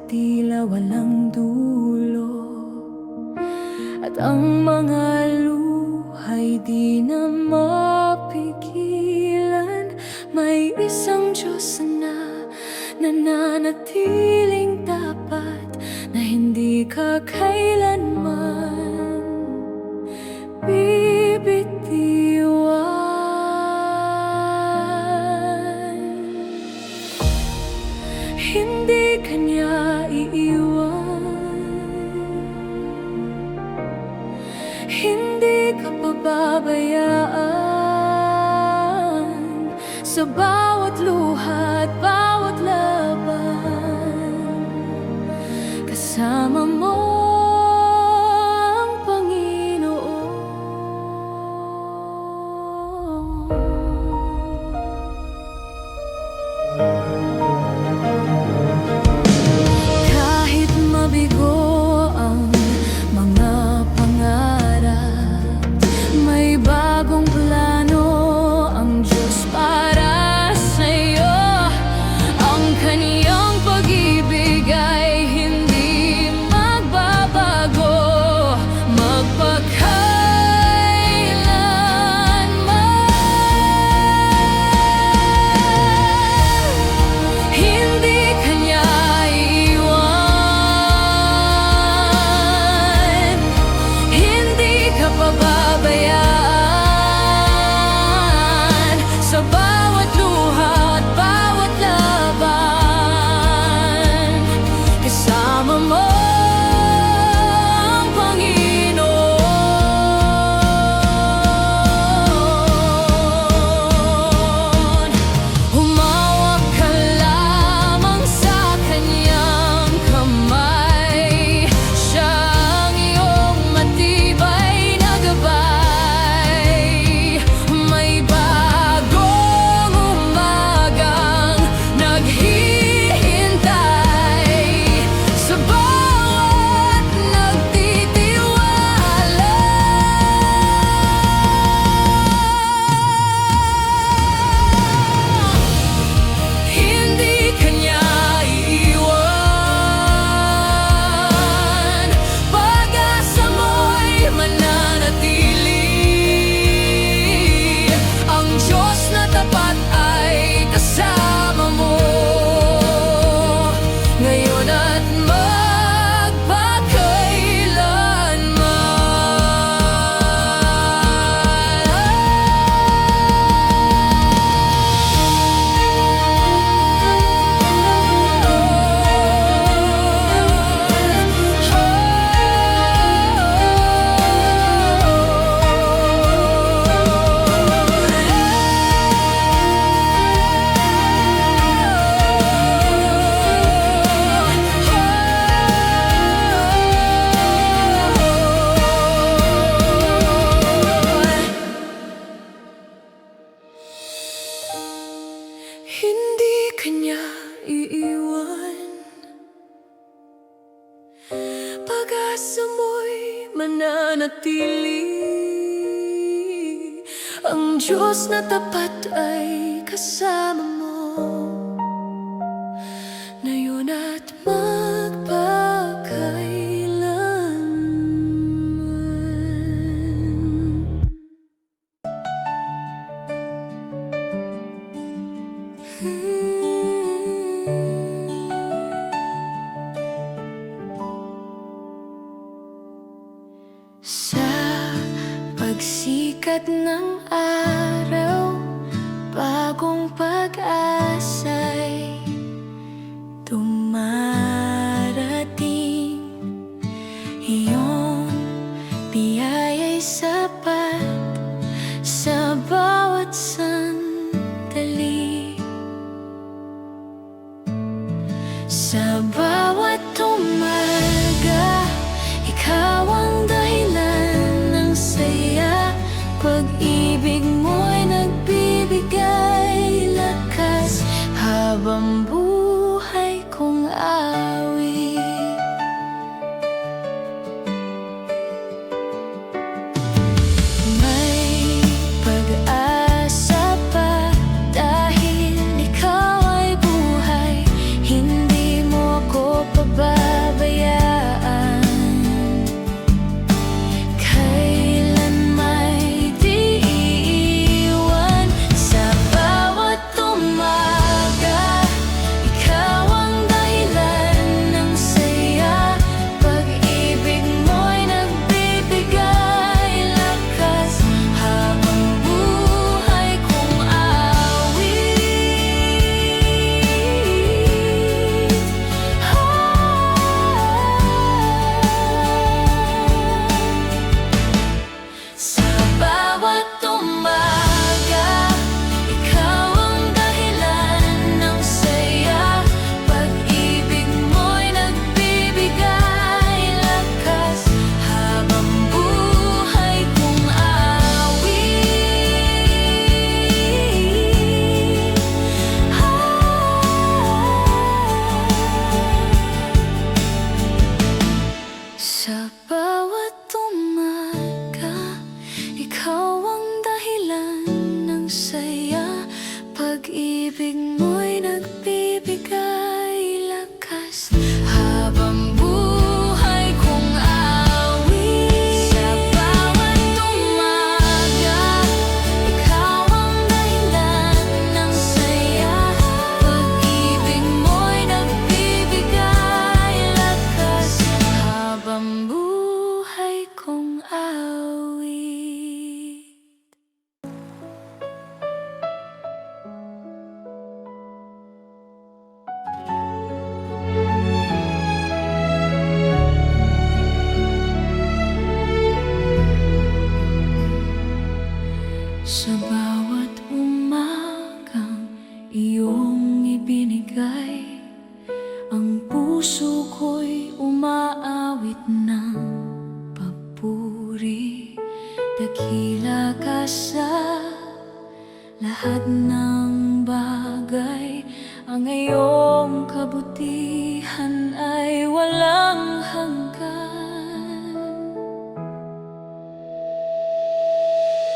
tila walang dulo, at ang mga luhay di na mapigilan. May isang Diyos na nananatiling tapat, na hindi ka kailanman bibitiwan. Hindi kanya iiwan, hindi ka pababayaan sa bawat luha at bawat laban. Kasama mo ang Panginoon. Kahit mabigo ang mga pangarap, may bagong plano ang Diyos para sa'yo. Ang Kaniyang pag-ibig ay hindi magbabago, magpakailanman. Hindi kanya iiwan, hindi ka pababayaan sa bawat luha at bawat laban. Kasama mo ang Panginoon. Humawak ka lamang sa Kanyang kamay, Siya ang iyong matibay na gabay. May bagong umagang naghihintay sa bawat nagtitiwala. Hindi kanya iiwan, pag-asa mo'y mananatili. Ang Diyos na tapat ay kasama mo ngayon at hindi kanya iiwan, pag-asa mo'y mananatili. Ang Diyos na tapat ay kasama mo ngayon at magpakailanman. Sa pagsikat ng araw, bagong pag-asa'y dumarating. Iyong biyaya'y sapat sa bawat sandali. Sa bawat umaga, ikaw ang dahilan ng saya. Pag-ibig mo'y nagbibigay lakas habang buhay kong awit. May pag-asa pa dahil ikaw ay buhay. Hindi mo ako puso ko'y umaawit ng papuri. Dakila ka sa lahat ng bagay. Ang iyong kabutihan ay walang hanggan.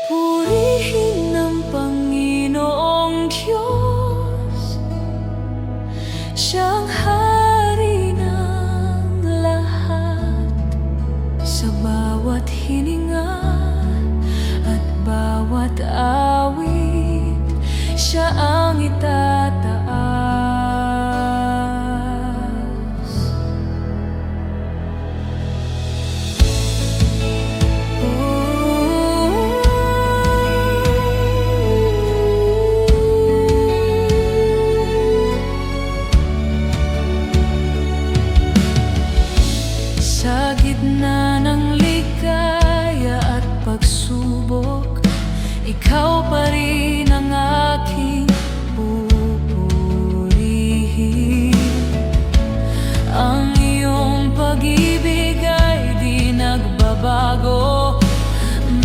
Purihin ang Panginoong Diyos, siyang hari ng lahat. Sa bawat hininga at bawat awit, siya ang itataas. Sa gitna ng ligaya at pagsubok, ikaw pa rin ang aking pupurihin. Ang iyong pag-ibig ay di nagbabago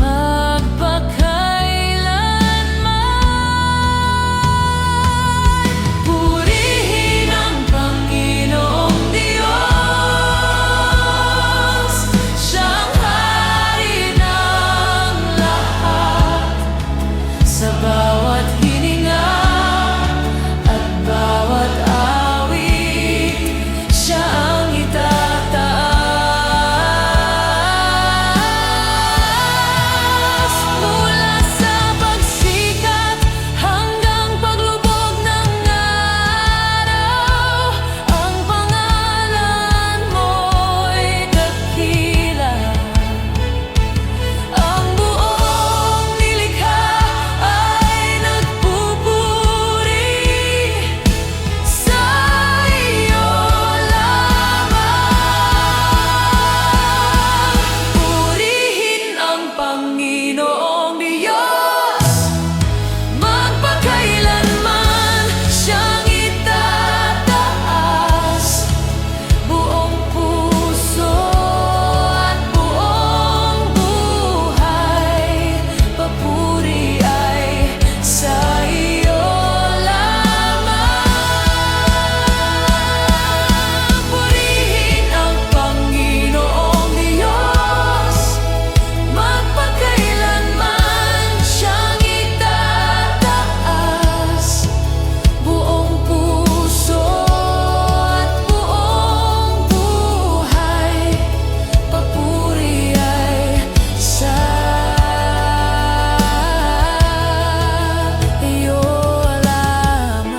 magpakailanman. Purihin ang Panginoong Diyos, siyang hari ng lahat. Sa bawat hininga at bawat awit, siya ang itataas. Mula sa pagsikat hanggang paglubog ng araw, ang pangalan mo'y dakila. Ang buong nilikha ay nagpupuri sa iyo lamang. Purihin ang Panginoong Diyos, magpakailanman siyang itataas. Buong puso at buong buhay, papuri ay sa iyo lamang. Purihin ang Panginoong Diyos, magpakailanman siyang itataas. Buong puso at buong buhay, papuri ay sa iyo lamang.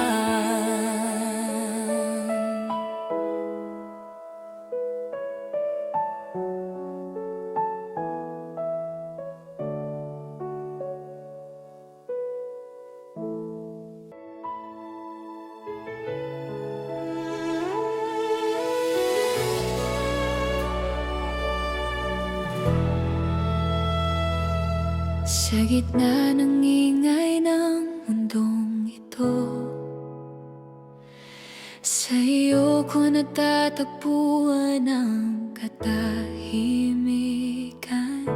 Sa gitna ng ingay ng mundong ito, sa iyo ko natatagpuan ang katahimikan.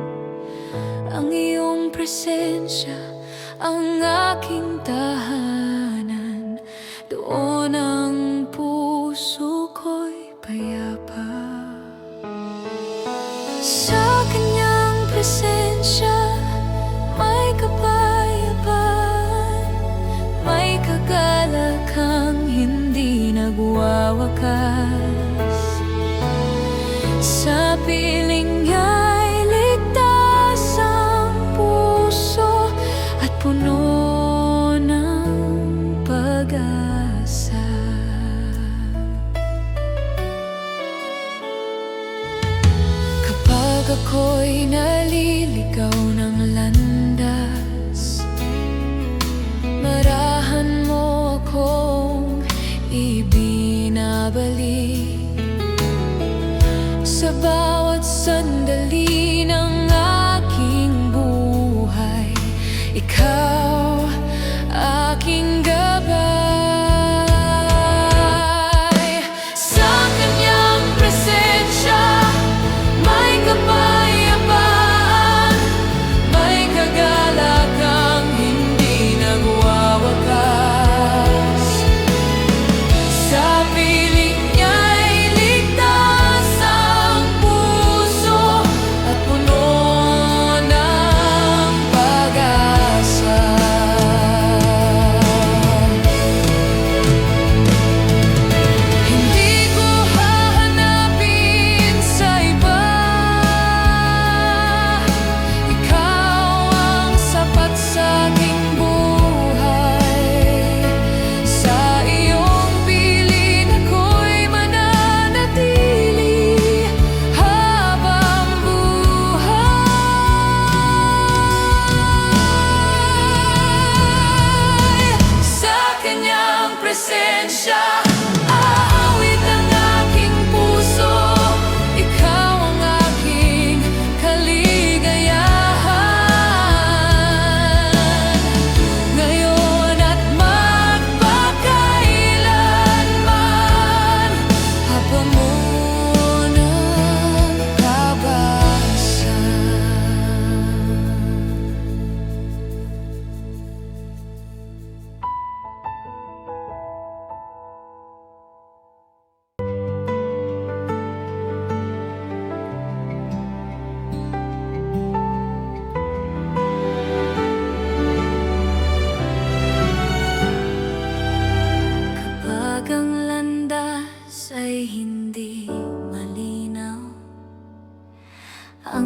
Ang iyong presensya ang aking tahanan. Doon ang puso ko'y payapa. Sa kanyang presensya may kapayapaan, may kagalakang hindi nagwawakas. Sa piling niya'y ligtas ang puso at puno ng pag-asa. Kapag ako'y naliligaw ng landas, marahan mo akong ibinabalik. Sa bawat sandali ng aking buhay, ikaw aking gabay. Sa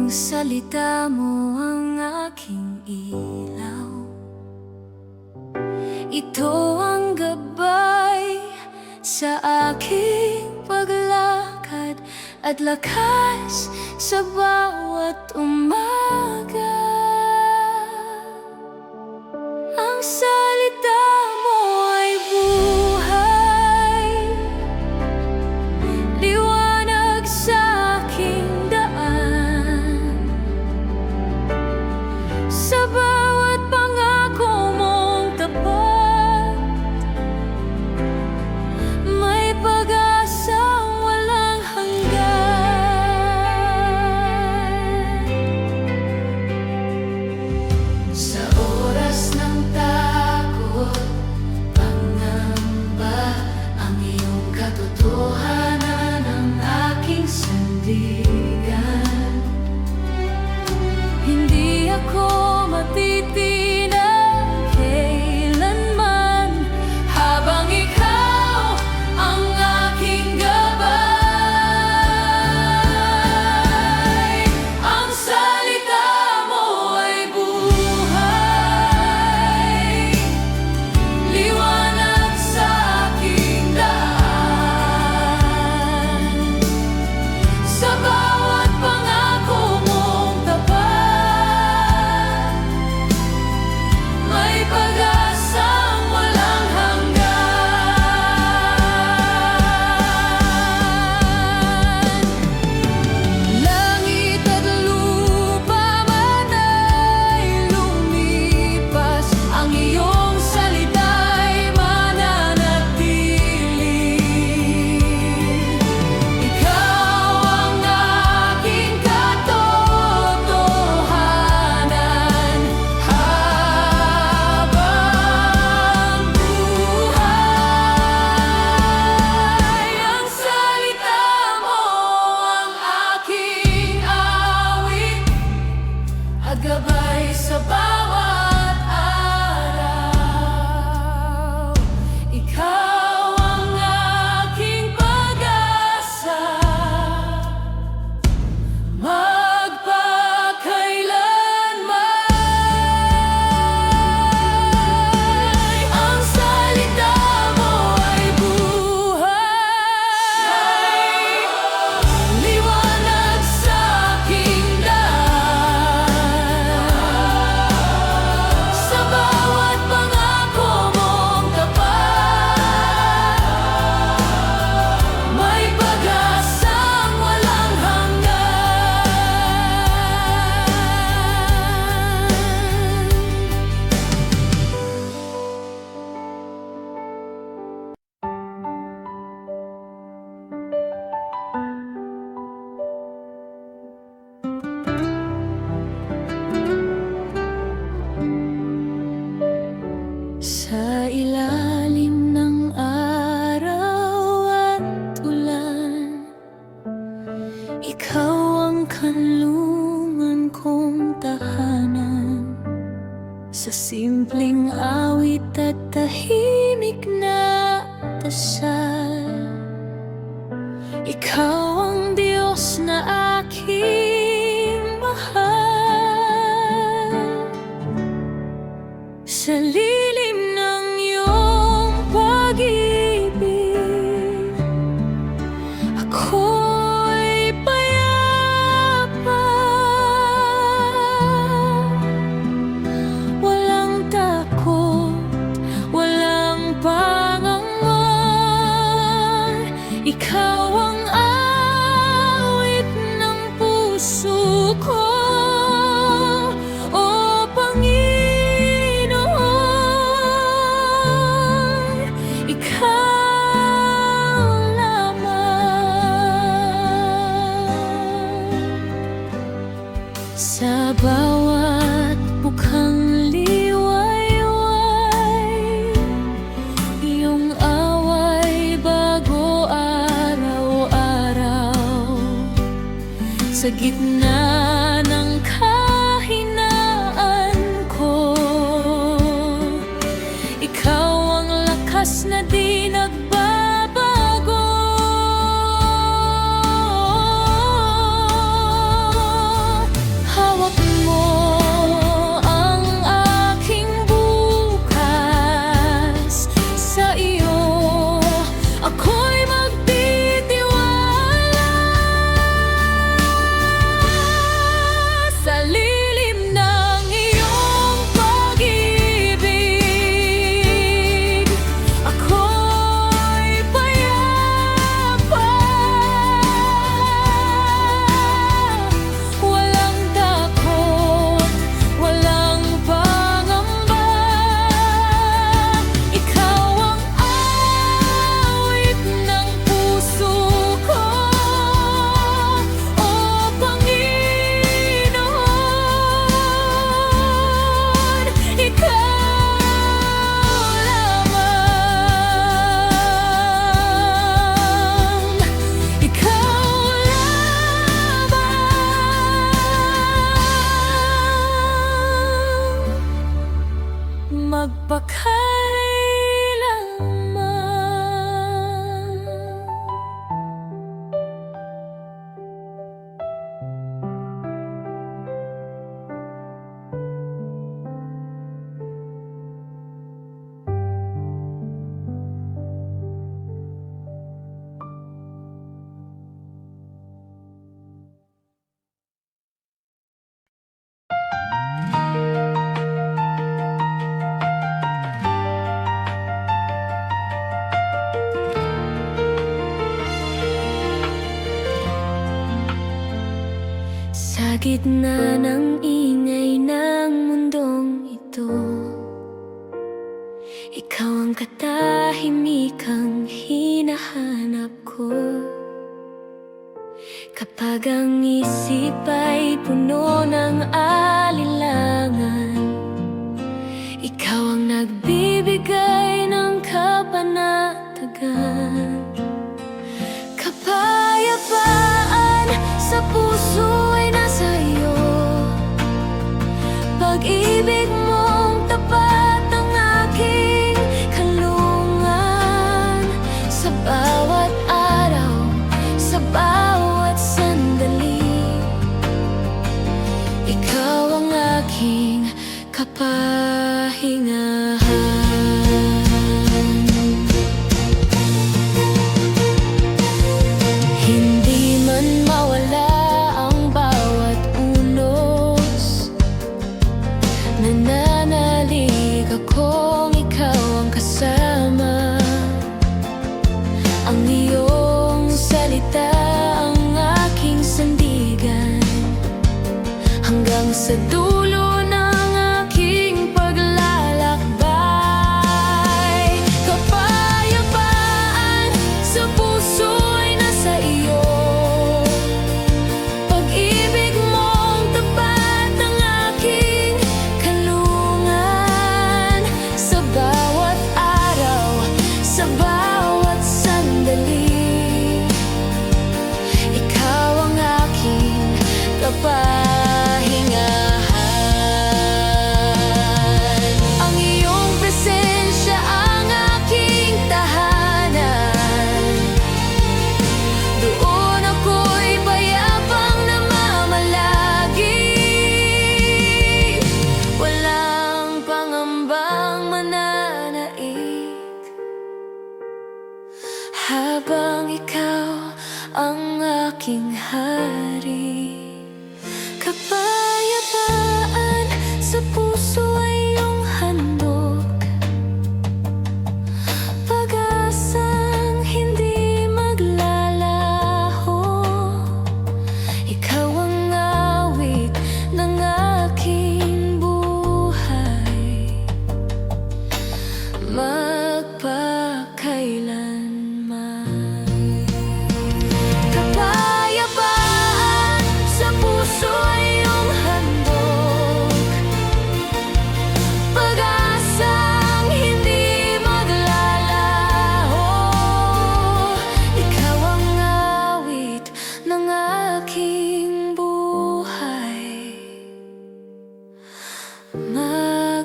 iyong salita mo ang aking ilaw. Ito ang gabay sa aking paglakad at lakas sa bawat umaga. Ang salita mo ay buhay, liwanag sa aking daan. Sa bawat pangako mong tapat, may pag-asang walang hanggan. Sa oras ng takot, pangamba, ang iyong katotohanan ang aking sandigan. Hindi ako matitinag kailanman habang ikaw ang aking gabay. Ang salita mo ay buhay, liwanag sa aking daan. Sa bawat pangako mong tapat, may pag-asang walang hanggan. Langit at lupa man ay lumipas, ang iyong salita'y mananatili. Ikaw ang aking katotohanan habang buhay. Ang salita mo ang aking awit at gabay sa bawat araw. Ikaw ang aking pag-asa magpakailanman. Ang salita mo ay buhay, liwanag sa aking daan. Sa bawat pangako mong tapat, may pag-asang walang hanggan. Sa ilalim ng araw at ulan, ikaw ang kanlungan kong tahanan. Sa simpleng awit at tahimik na dasal, ikaw ang Diyos na aking mahal. Sa lilim ng iyong pag-ibig, ako'y payapa. Walang takot, walang pangamba. Ikaw ang awit ng puso ko, o Panginoon. Ikaw lamang. Sa bawat mukhang liwayway, iyong away bago araw-araw. Sa gitna ng kahinaan ko, ikaw ang lakas na di nagbabago. Sa gitna ng ingay ng mundong ito, ikaw ang katahimikang hinahanap ko. Kapag ang isip ay puno ng alinlangan, ikaw ang nagbibigay ng kapanatagan. Kapayapaan sa puso ay nasa iyo. Pag-ibig mong tapat ang aking kalungan. Sa bawat araw, sa bawat sandali, ikaw ang aking kapahingahan. Hindi man mawala ang bawat unos, nananalig akong ikaw ang kasama. Ang iyong salita ang aking sandigan, hanggang sa dulo ng aking paglalakbay. Kapayapaan sa puso ay nasa iyo. Pag-ibig mong tapat ang aking kalungan. Sa bawat araw, sa bawat sandali, ikaw ang aking kapahingahan. Ang iyong presensya ang aking tahanan. Doon ako'y payapang namamalagi. Walang pangambang mananaig, habang ikaw ang aking hari. Kapayapaan sa puso ay iyong handog, pag-asang hindi maglalaho. Ikaw ang awit ng aking buhay, magpakailanman. Kapayapaan sa puso ay iyong handog, pag-asang hindi maglalaho. Ikaw ang awit ng aking buhay, magpakailanman.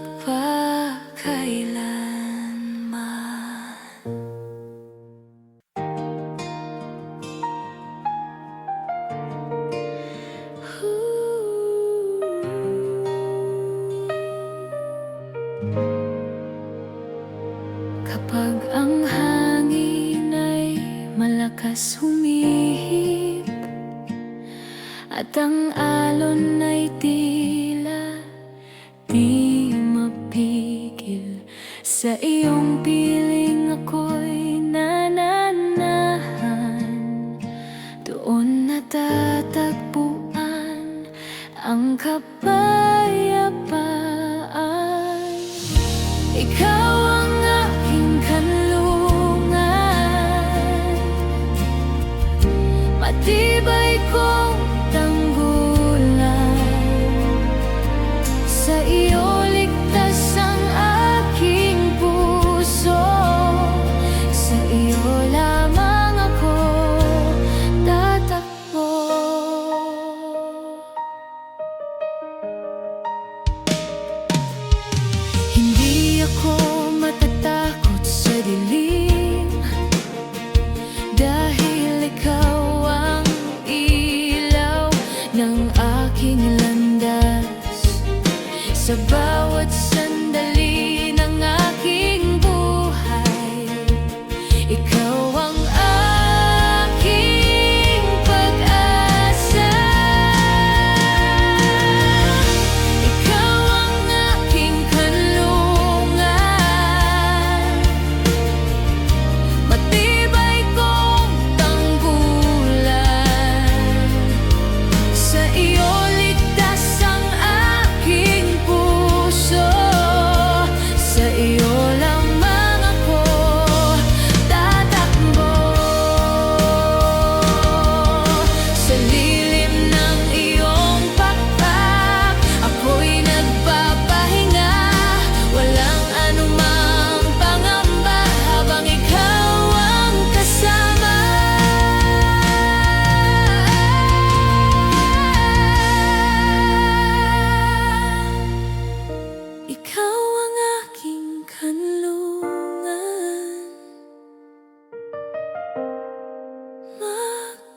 Kapag ang hangin ay malakas humihip, at ang alon ay tila di mapigil, sa iyong piling ako'y nananahan. Doon natatagpuan ang kapayapaan. Ikaw ang aking kanlungan, matibay kong tanggulan. Sa iyo ligtas ang aking puso, sa iyo lamang ako tatakbo. Hindi ako matatakot sa dilim, dahil ikaw ang ilaw ng aking landas. Sa bawat sandali ng aking buhay, ikaw ang aking pag-asa. Ikaw ang aking kanlungan, matibay kong tanggulan. Sa iyo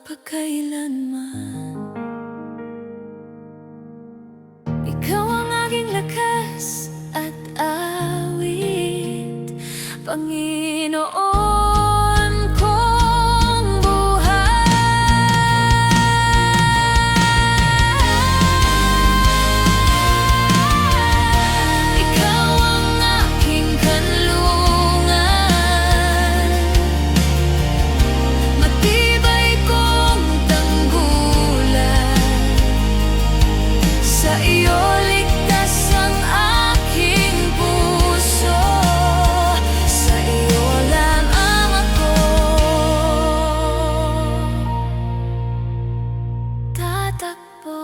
magpakailanman. Ikaw ang aking lakas at awit, Panginoon kong buhay. Ikaw ang aking kanlungan, matibay kong tanggulan. Sa iyo ligtas ang aking puso, sa iyo lamang ako tatakbo.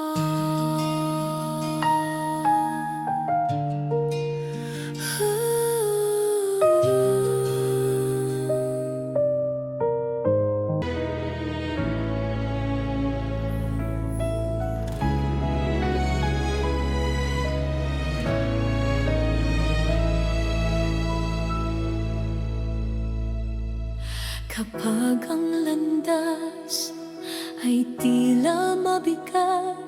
Kapag ang landas ay tila mabigat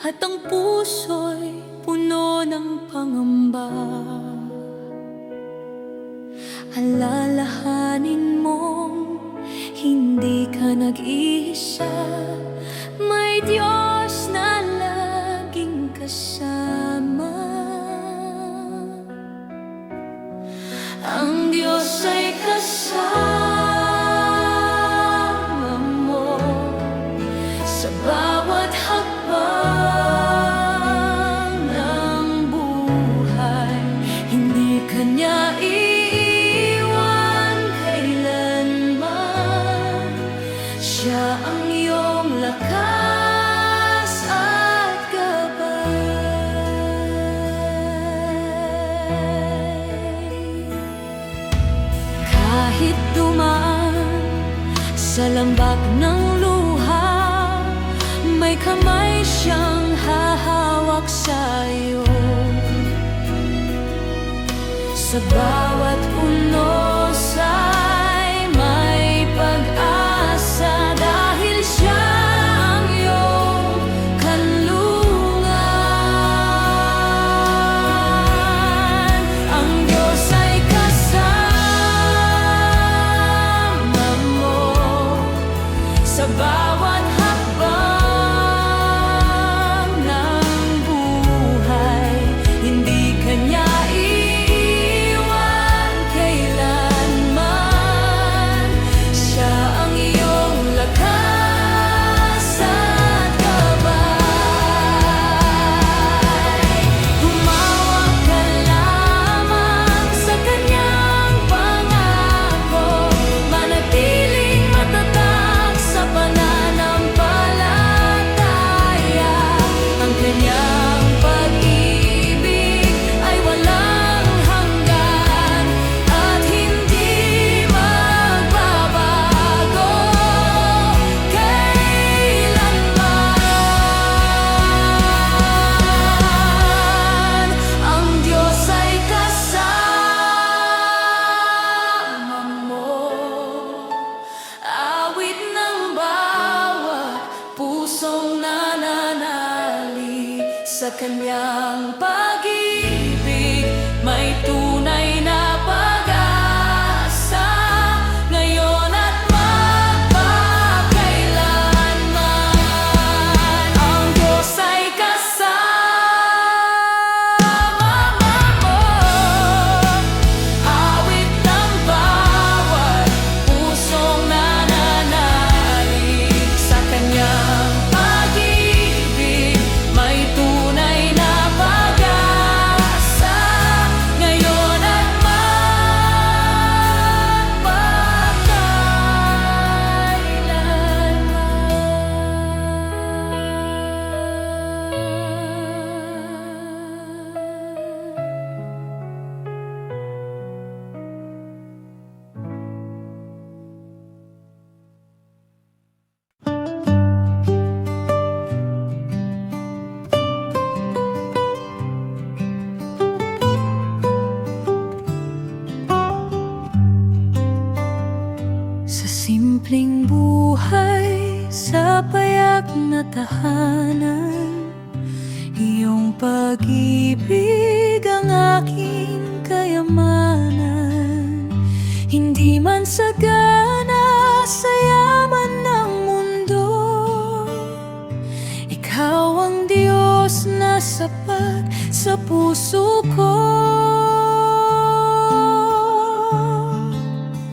at ang puso'y puno ng pangamba, alalahanin mong hindi ka nag-iisa. May Diyos na laging kasama. Ang Diyos ay kasama mo sa bawat hakbang ng buhay. Hindi ka niya iiwan kailanman. Siya ang iyong lakas at gabay. Kahit dumaan sa lambak ng luha, may kamay siyang hahawak sa'yo. Sa bawat unos ay may pag-asa, dahil siya ang iyong kanlungan. Ang Diyos ay kasama mo sa bawat hakbang ng buhay. Hindi ka niya iiwan kailanman. Siya ang iyong lakas at gabay. Humawak ka lamang sa kanyang pangako, manatiling matatag sa pananampalataya. Ang kanyang pag-ibig ay walang hanggan at hindi magbabago kailanman. Ang Diyos ay kasama mo, awit ng bawat pusong nananalig sa kanyang pag-ibig. May tunay na pag-asa ngayon at magpakailanman. Ang Diyos ay kasama mo, awit ng bawat pusong nananalig sa kanyang pag-ibig. May tunay na pag-asa ngayon at Sa simpleng buhay sa payak na tahanan. Iyong pag-ibig ang aking kayamanan. Hindi man sagana sa yaman ng mundo, ikaw ang Diyos na sapat sa puso ko.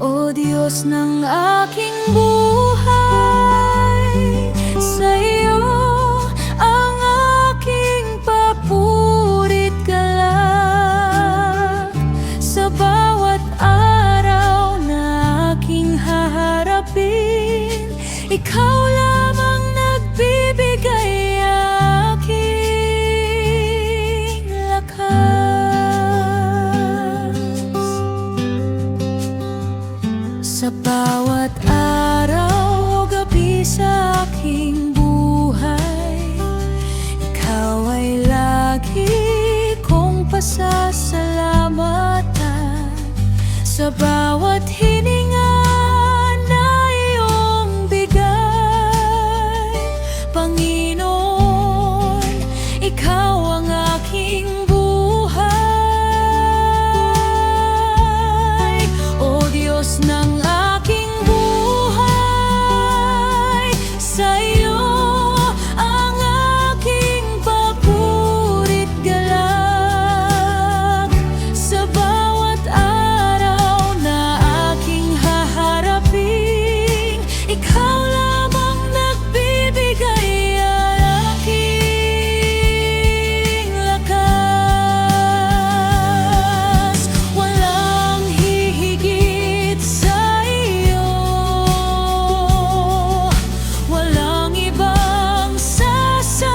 O Diyos ng aking buhay, sa iyo ang aking papurit galak. Sa bawat araw na aking haharapin, ikaw lamang nagbibigay aking lakas. Sa bawat araw o gabi sa aking buhay, ikaw ay lagi kong pasasalamatan. Sa bawat hininga na iyong bigay, Panginoon, ikaw ang aking buhay. O Diyos ng aking buhay, sa iyo ang aking papurit galak. Sa bawat araw na aking haharapin, ikaw lamang nagbibigay aking lakas. Walang hihigit sa iyo, walang ibang sasandalan.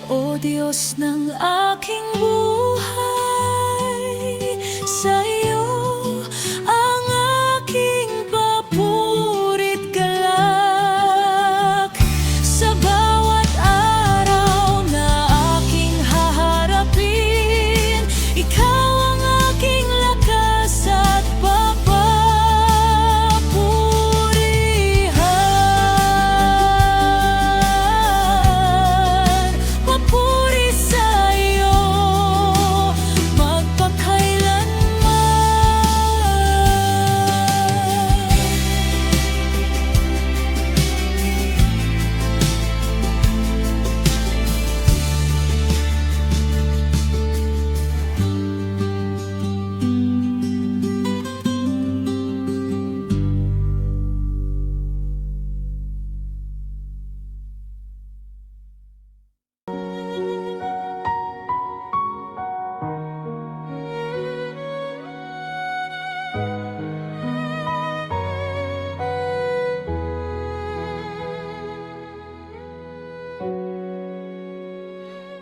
O Diyos ng aking buhay, sa iyo ang aking papurit galak. Sa bawat araw na aking haharapin, ikaw ang aking lakas at papapurihan. Papuri sa iyo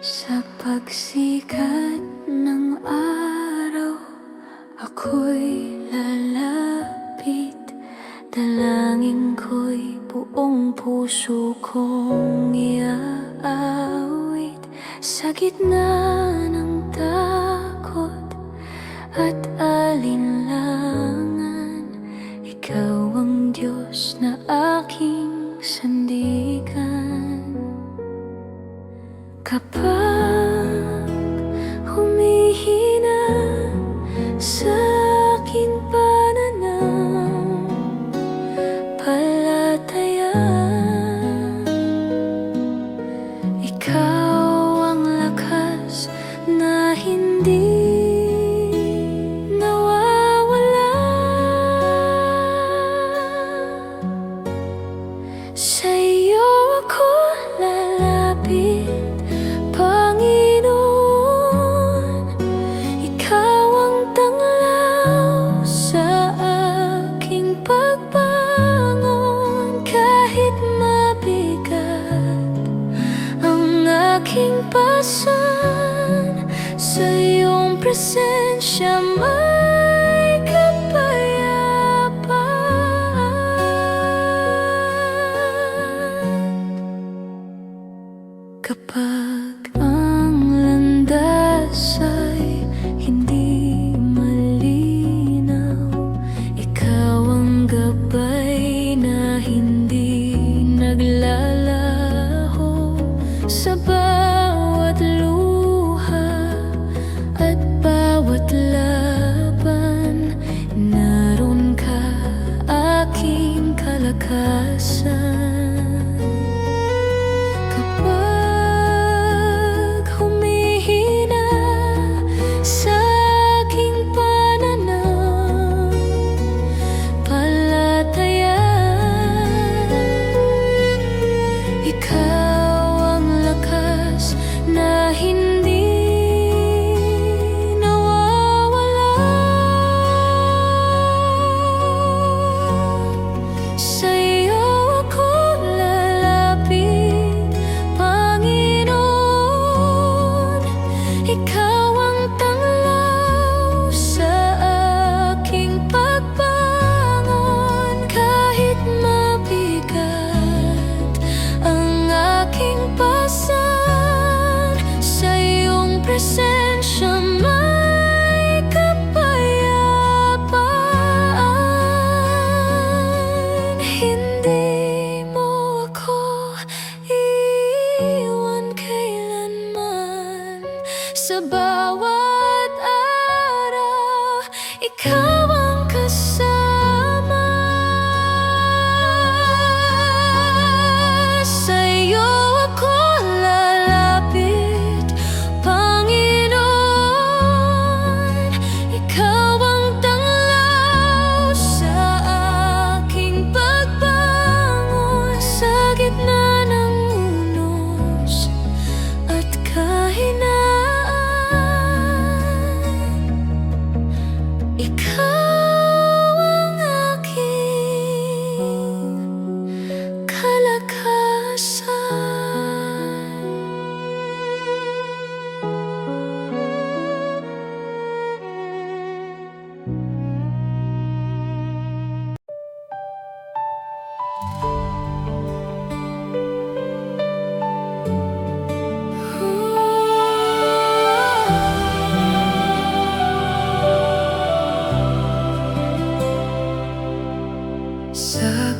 Sa pagsikat ng araw, ako'y lalapit. Dalangin ko'y buong puso kong iaawit. Sa gitna ng takot at alinlangan, ikaw ang Diyos na aking sandigan. Kapag humihina sa aking pananampalataya, ikaw ang lakas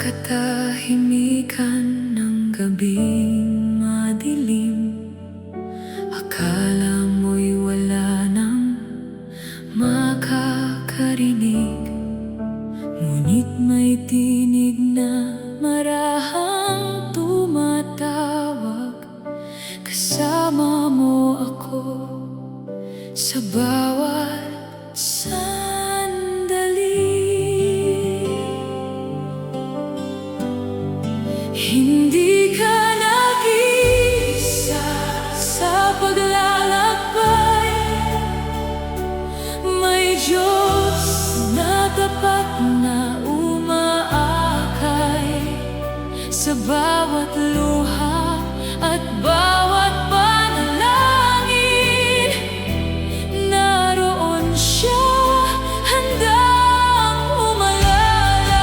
katahimikan ng gabing madilim, akala mo'y wala nang makakarinig, ngunit may tinig na marahang tumatawag. Kasama mo ako sa bawat sandali. Hindi ka nag-iisa sa paglalakbay. May Diyos na tapat na umaakay sa bawat luha at bawat panalangin. Naroon siya, handang umalalay.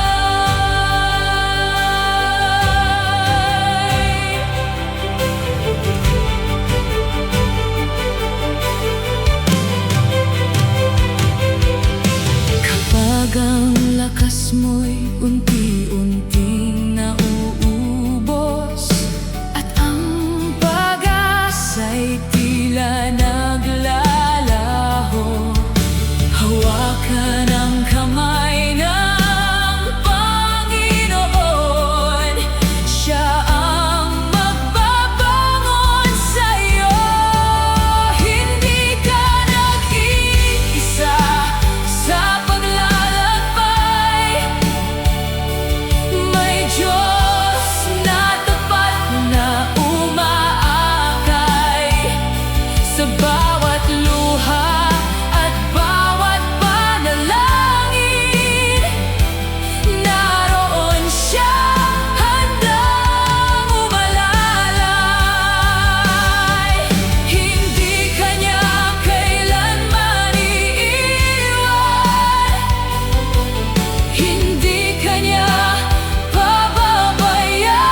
Kapag ang lakas mo'y unti-unting nauubos at ang pag-asa'y tila naglalaho, hawakan ang kamay ng Panginoon. Siya ang magbabangon sa'yo. Hindi ka nag-iisa sa paglalakbay. May Diyos na tapat na umaakay sa bawat luha at bawat panalangin. Naroon siya, handang umalalay. Hindi ka niya kailanman iiwan. Hindi ka niya pababayaan.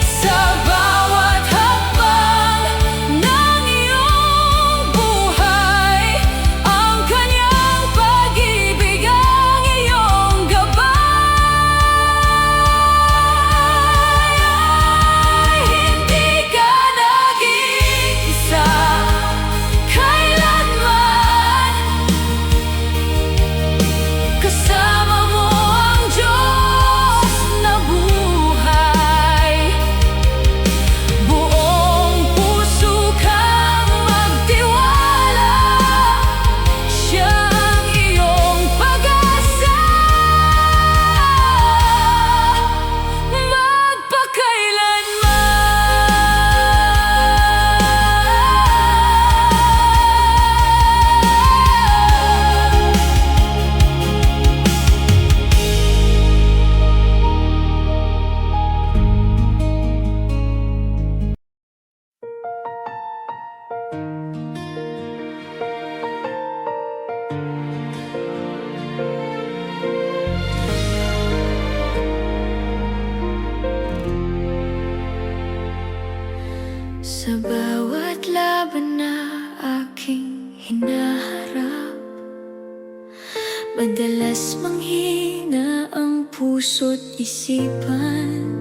Sa bawat hakbang ng iyong buhay, ang kanyang pag-ibig ang iyong gabay. Hindi ka nag-iisa kailanman. Kasama mo ang Diyos na buhay. Buong puso kang magtiwala. Siya ang iyong pag-asa sa bawat laban na aking hinaharap. Madalas manghina ang puso't isipan,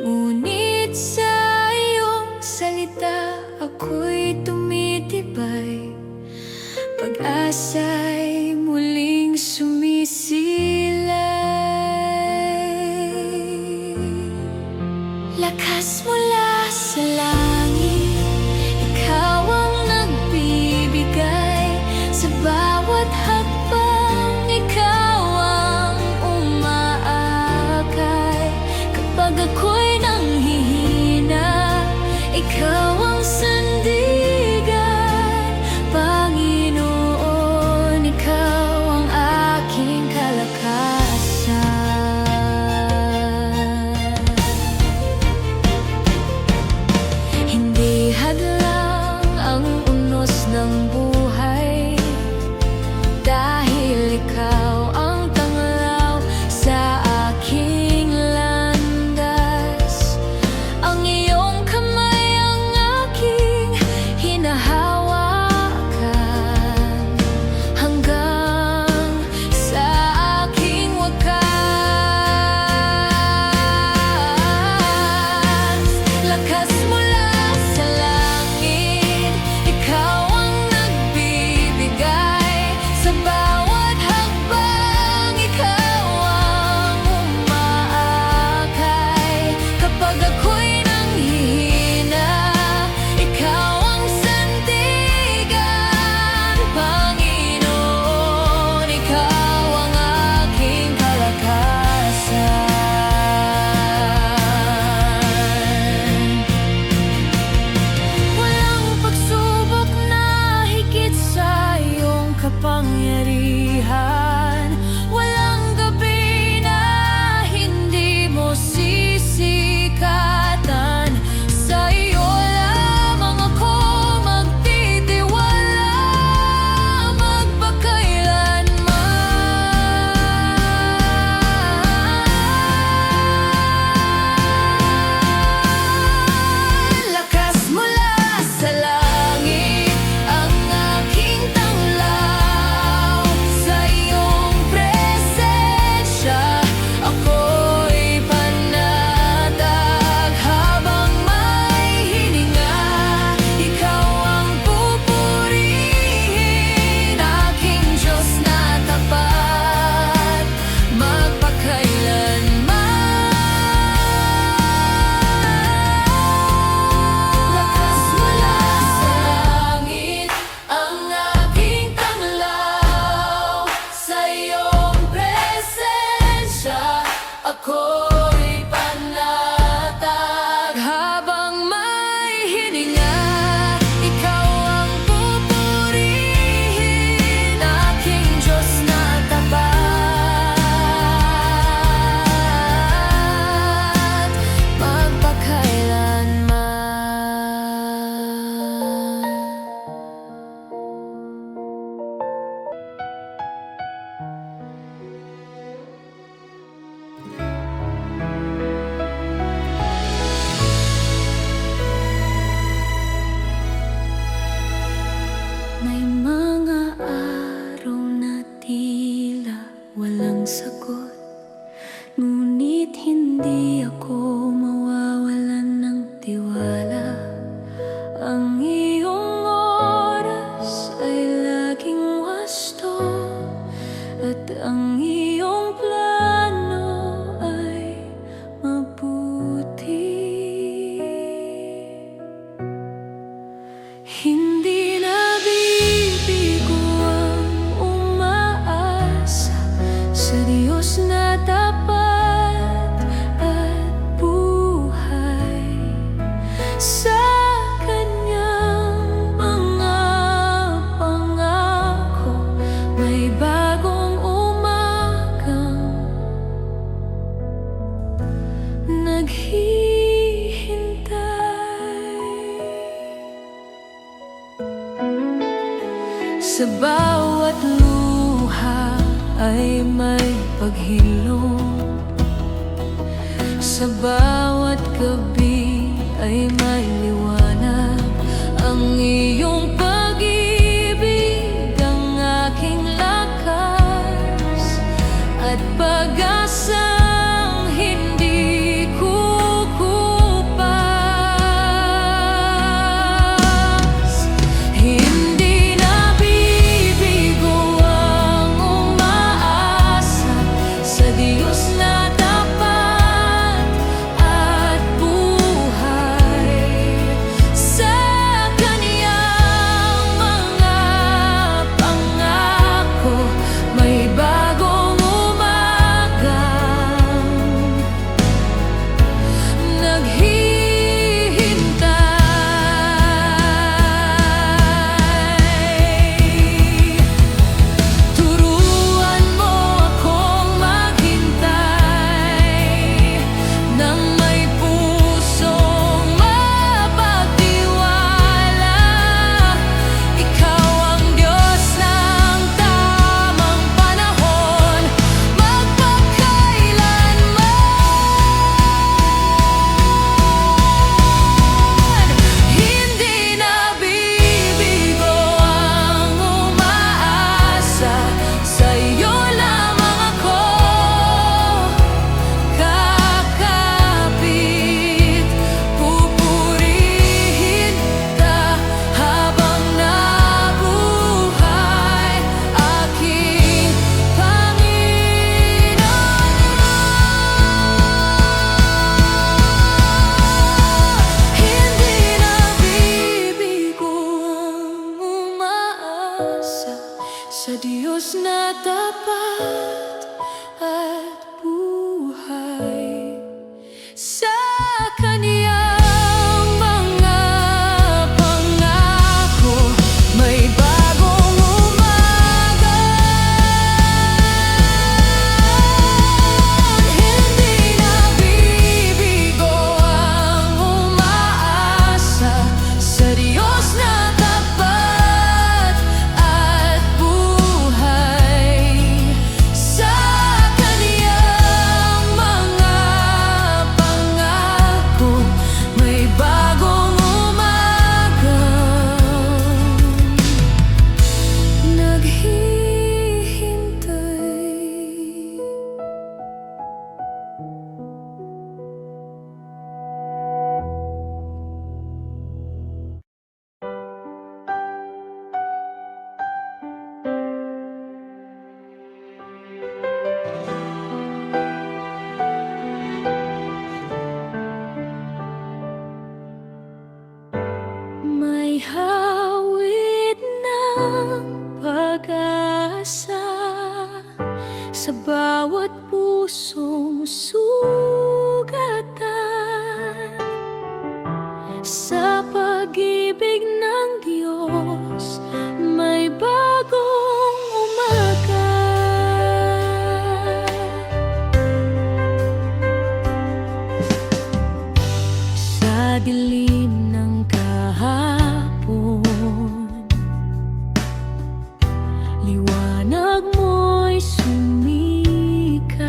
ngunit sa iyong salita ako'y tumitibay. Pag-asa'y muling sumisilay. Lakas mula sa langit, ikaw ang nagbibigay. Sa bawat hakbang, ikaw ang umaakay. Kapag ako'y nanghihina, ikaw ang sandigan. Panginoon, ikaw ang aking kalakasan. bawat luha ay may paghilom, sa bawat gabi ay may liwanag. Ang iyong pag-ibig ang aking lakas at pag-asang hindi kukupas. Hindi nabibigo ang umaasa sa Diyos na tapat at buhay. Sa Kaniyang mga pangako may bagong sa Diyos na tapat at buhay. Sa Kaniyang mga pangako may bagong umaga. Hindi nabibigo ang umaasa sa Diyos na tapat at buhay. Sa Kaniyang mga pangako may bagong umaga. Naghihintay. May hawid ng pag-asa sa bawat pusong sugatan. Sa pag-ibig ng Diyos may bagong umaga. Sa dilim ng kahapon, liwanag mo'y sumikat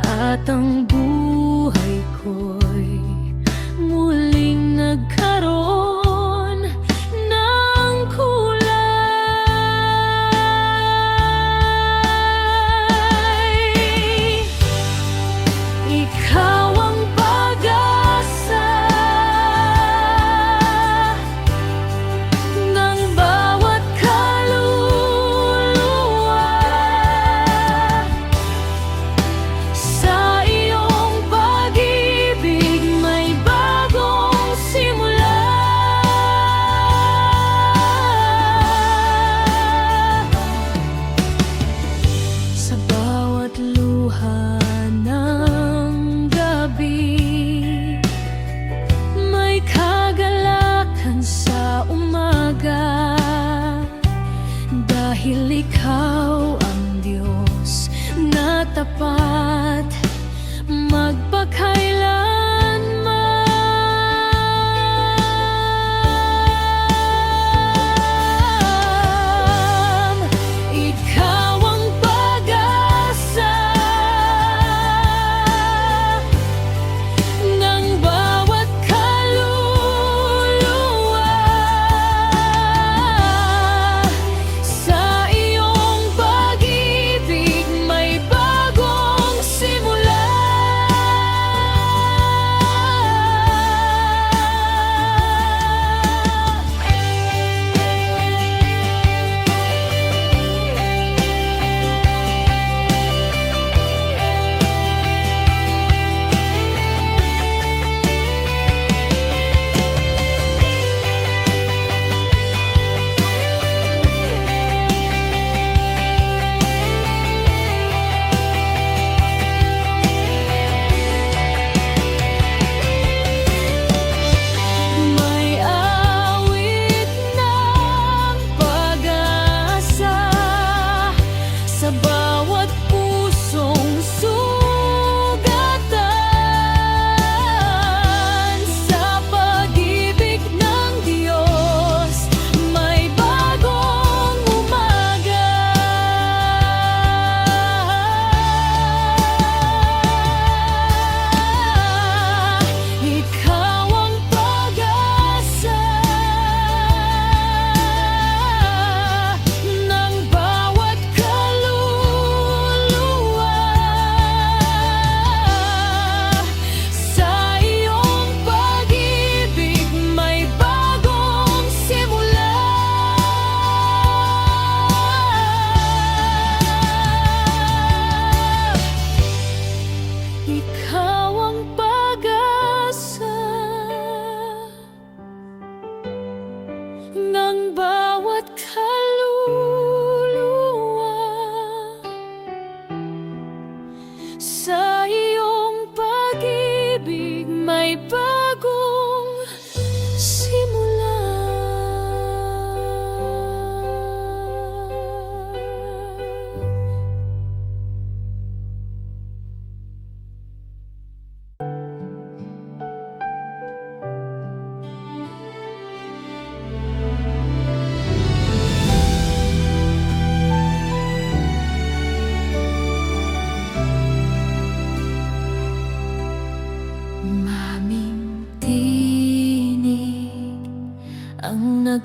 at ang buhay ko'y muling nagkaroon ng kulay. Ikaw ang pag-asa ng bawat kaluluwa. Sa iyong pag-ibig may bagong simula. Sa bawat luha ng gabi may kagalakan sa umaga. Dahil ikaw ang Diyos na tapat magpakailanman.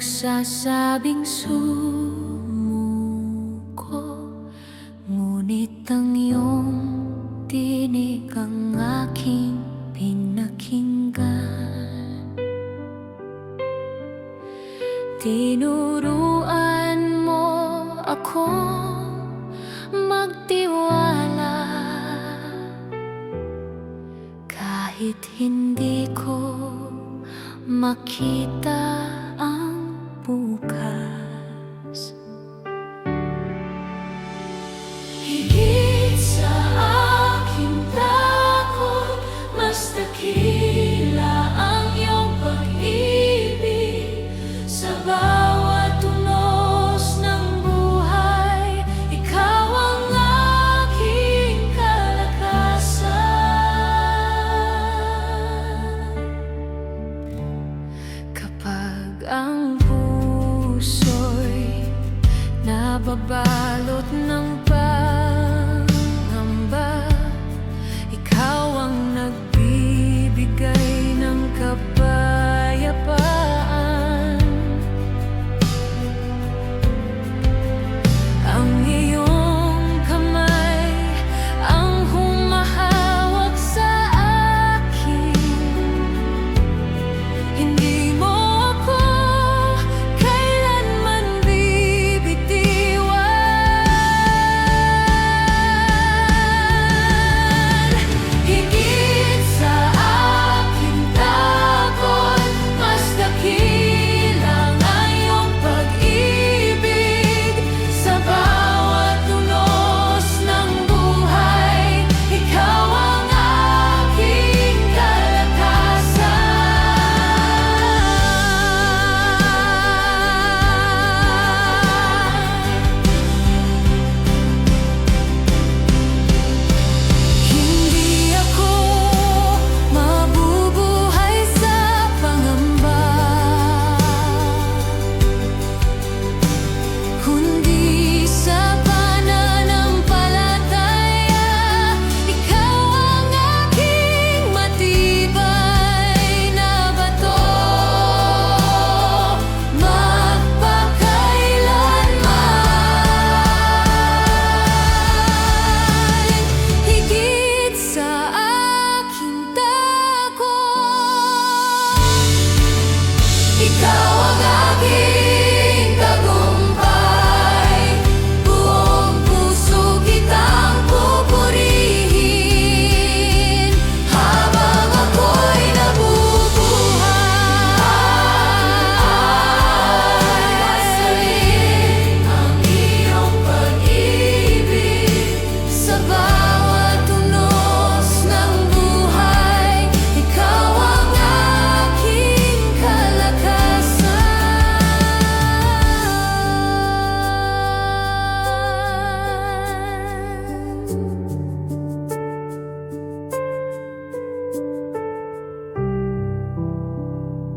nagsasabing sumuko, ngunit ang iyong tinig ang aking pinakinggan. Tinuruan mo akong magtiwala kahit hindi ko makita ang bukas. Higit sa aking takot, mas dakila ang iyong pag-ibig. Sa bawat tunos ng buhay, ikaw ang aking kalakasan. Kapag ang puso'y nababalot ng